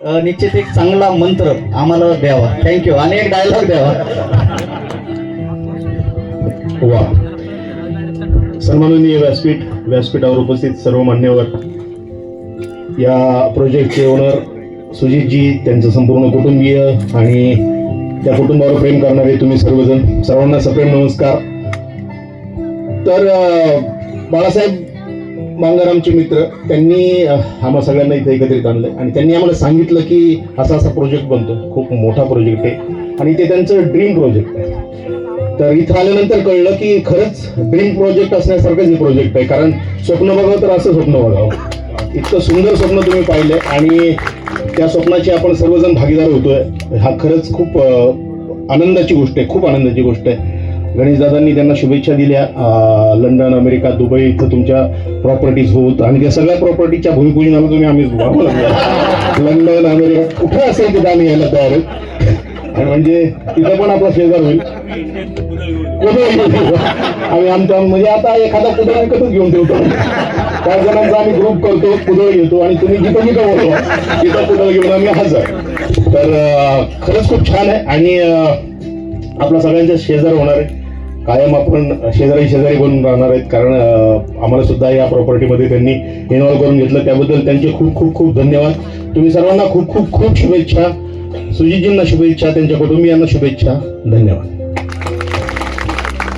निश्चित एक चांगला मंत्र आम्हाला द्यावा. थँक्यू. आणि एक डायलॉग द्यावा. वा. सन्माननीय व्यासपीठावर उपस्थित सर्व मान्यवर, या प्रोजेक्टचे ओनर सुजितजी, त्यांचं संपूर्ण कुटुंबीय आणि त्या कुटुंबावर प्रेम करणारे तुम्ही सर्वजण, सर्वांना सप्रेम नमस्कार. तर बाळासाहेब मांगर आमचे मित्र, त्यांनी आम्हा सगळ्यांना इथे एकत्रित आणलं आणि त्यांनी आम्हाला सांगितलं की असा असा प्रोजेक्ट बनतो, खूप मोठा प्रोजेक्ट आहे आणि ते त्यांचं ड्रीम प्रोजेक्ट आहे. तर इथं आल्यानंतर कळलं की खरंच ड्रीम प्रोजेक्ट असण्यासारखंच हे प्रोजेक्ट आहे. कारण स्वप्न बघावं तर असं स्वप्न बघावं. इतकं सुंदर स्वप्न तुम्ही पाहिलंय आणि त्या स्वप्नाची आपण सर्वजण भागीदार होतोय. हा खरंच खूप आनंदाची गोष्ट आहे, खूप आनंदाची गोष्ट आहे. गणेशदादांनी त्यांना शुभेच्छा दिल्या. लंडन, अमेरिका, दुबई इथं तुमच्या प्रॉपर्टीज होत आणि त्या सगळ्या प्रॉपर्टीच्या भूमिपूजनाला तुम्ही आम्ही लंडन, अमेरिका कुठं असेल तिथं आम्ही यायला तयार आहोत. आणि म्हणजे तिथं पण आपला शेजार होईल. आम्ही आमचा म्हणजे आता एखादा कुदळ विकतच घेऊन ठेवतो. 5 जणांचा आम्ही ग्रुप करतो, कुदळ घेतो आणि तुम्ही जिथं जिथं बोलतो तिथं कुदळ घेऊन आम्ही हजर. तर खरंच खूप छान आहे आणि आपला सगळ्यांचा शेजार होणार आहे. कायम आपण शेजारी बनून राहणार आहेत. कारण आम्हाला सुद्धा या प्रॉपर्टीमध्ये त्यांनी इन्व्हॉल्व करून घेतलं, त्याबद्दल त्यांचे खूप खूप खूप धन्यवाद. तुम्ही सर्वांना खूप खूप खूप शुभेच्छा. सुजितजींना शुभेच्छा, त्यांच्या कुटुंबियांना शुभेच्छा. धन्यवाद.